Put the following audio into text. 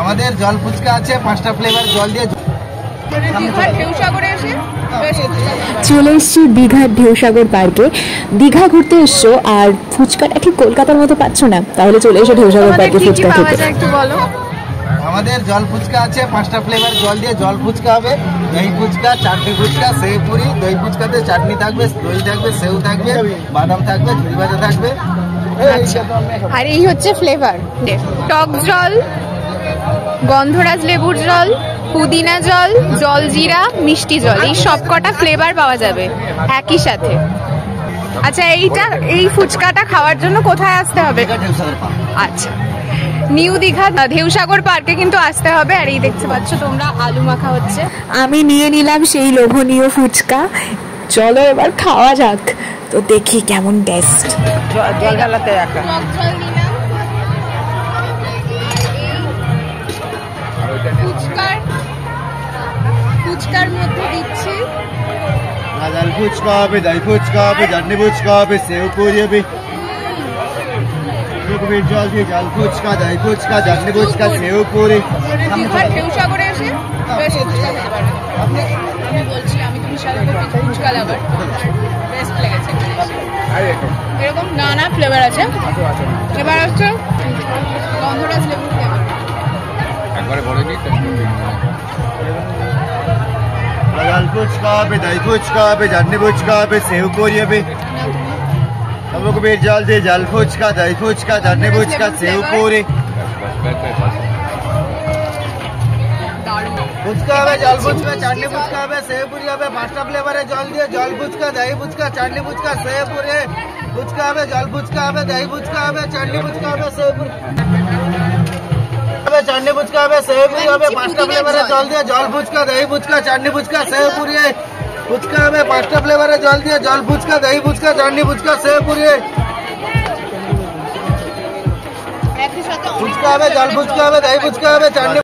আমাদের জল ফুচকা আছে 5টা ফ্লেভার জল দিয়ে। চলে এসছি দীঘার ঢেউসাগর পার্কে। দীঘা ঘুরতে এসছো আর ফুচকাটা কি কলকাতার মতো পাচ্ছ না, তাহলে চলে এসো ঢেউসাগর পার্কে ফুচকা খেতে। আমাদের জল ফুচকা আছে 5টা ফ্লেভার জল দিয়ে জল ফুচকা হবে, দই ফুচকা, চাটনি ফুচকা, সেউ পুরি। দই ফুচকাতে চাটনি থাকবে, দই থাকবে, সেউ থাকবে, বাদাম থাকবে, ঝুড়ি ভাজা থাকবে। আর এই হচ্ছে ফ্লেভার, টক জল, গন্ধরাজ লেবুর জল, পুদিনা জল, জলজিরা, মিষ্টি জল, এই সবকটা ফ্লেভার পাওয়া যাবে একই সাথে। আচ্ছা, এই ফুচকাটা খাওয়ার জন্য কোথায় আসতে হবে? আচ্ছা, নিউ দীঘা ঢেউসাগর পার্কে কিন্তু আসতে হবে। আর এই দেখতে পাচ্ছ তোমরা আলু মাখা হচ্ছে, আমি নিয়ে নিলাম সেই লোভনীয় ফুচকা। চলো এবার খাওয়া যাক, তো দেখি কেমন টেস্ট। ফুচকার মধ্যে দিচ্ছি জল ফুচকা হবে, দই ফুচকা হবে, চাটনি ফুচকা হবে, সেউ পুরি হবে। জল দিয়ে জল ফুচকা, দই ফুচকা, চাটনি ফুচকা, সেউ পুরি। ঢেউসাগরে এসে বেশ ফুচকা খেতে পারবে। আমি বলছি, আমি তো বিশাল ফুচকা লাভার, বেস্ট লেগেছে। এরকম নানা ফ্লেভার আছে। এবার হচ্ছে গন্ধরাজ লেবুর ফ্লেভার, একবারে বলে দিই। জল ফুচকা হবে, দই ফুচকা হবে, চাটনি ফুচকা হবে, সেউ পুরি হবে। জল দিয়ে জল ফুচকা, দই ফুচকা, চাটনি ফুচকা, সেউ পুরি। ফুচকা হবে, জল ফুচকা, চাটনি ফুচকা হবে, সেউ পুরি হবে। 5টা ফ্লেভারে জল দিয়ে জল ফুচকা, দই ফুচকা, চাটনি ফুচকা, সেউ পুরি। ফুচকা হবে, জল ফুচকা হবে, দই ফুচকা হবে, চাটনি ফুচকা হবে, সেউ পুরি হবে, চাটনি ফুচকা হবে, সেউ পুরি হবে। 5টা ফ্লেভারে জল দিয়ে জল ফুচকা, দই ফুচকা, চাটনি ফুচকা, সেউ পুরি। ফুচকা হবে, 5টা ফ্লেভারে জল দিয়ে জল ফুচকা, দই ফুচকা, চাটনি ফুচকা, সেউ পুরি। ফুচকা হবে, জল ফুচকা হবে, দই ফুচকা হবে, চাটনি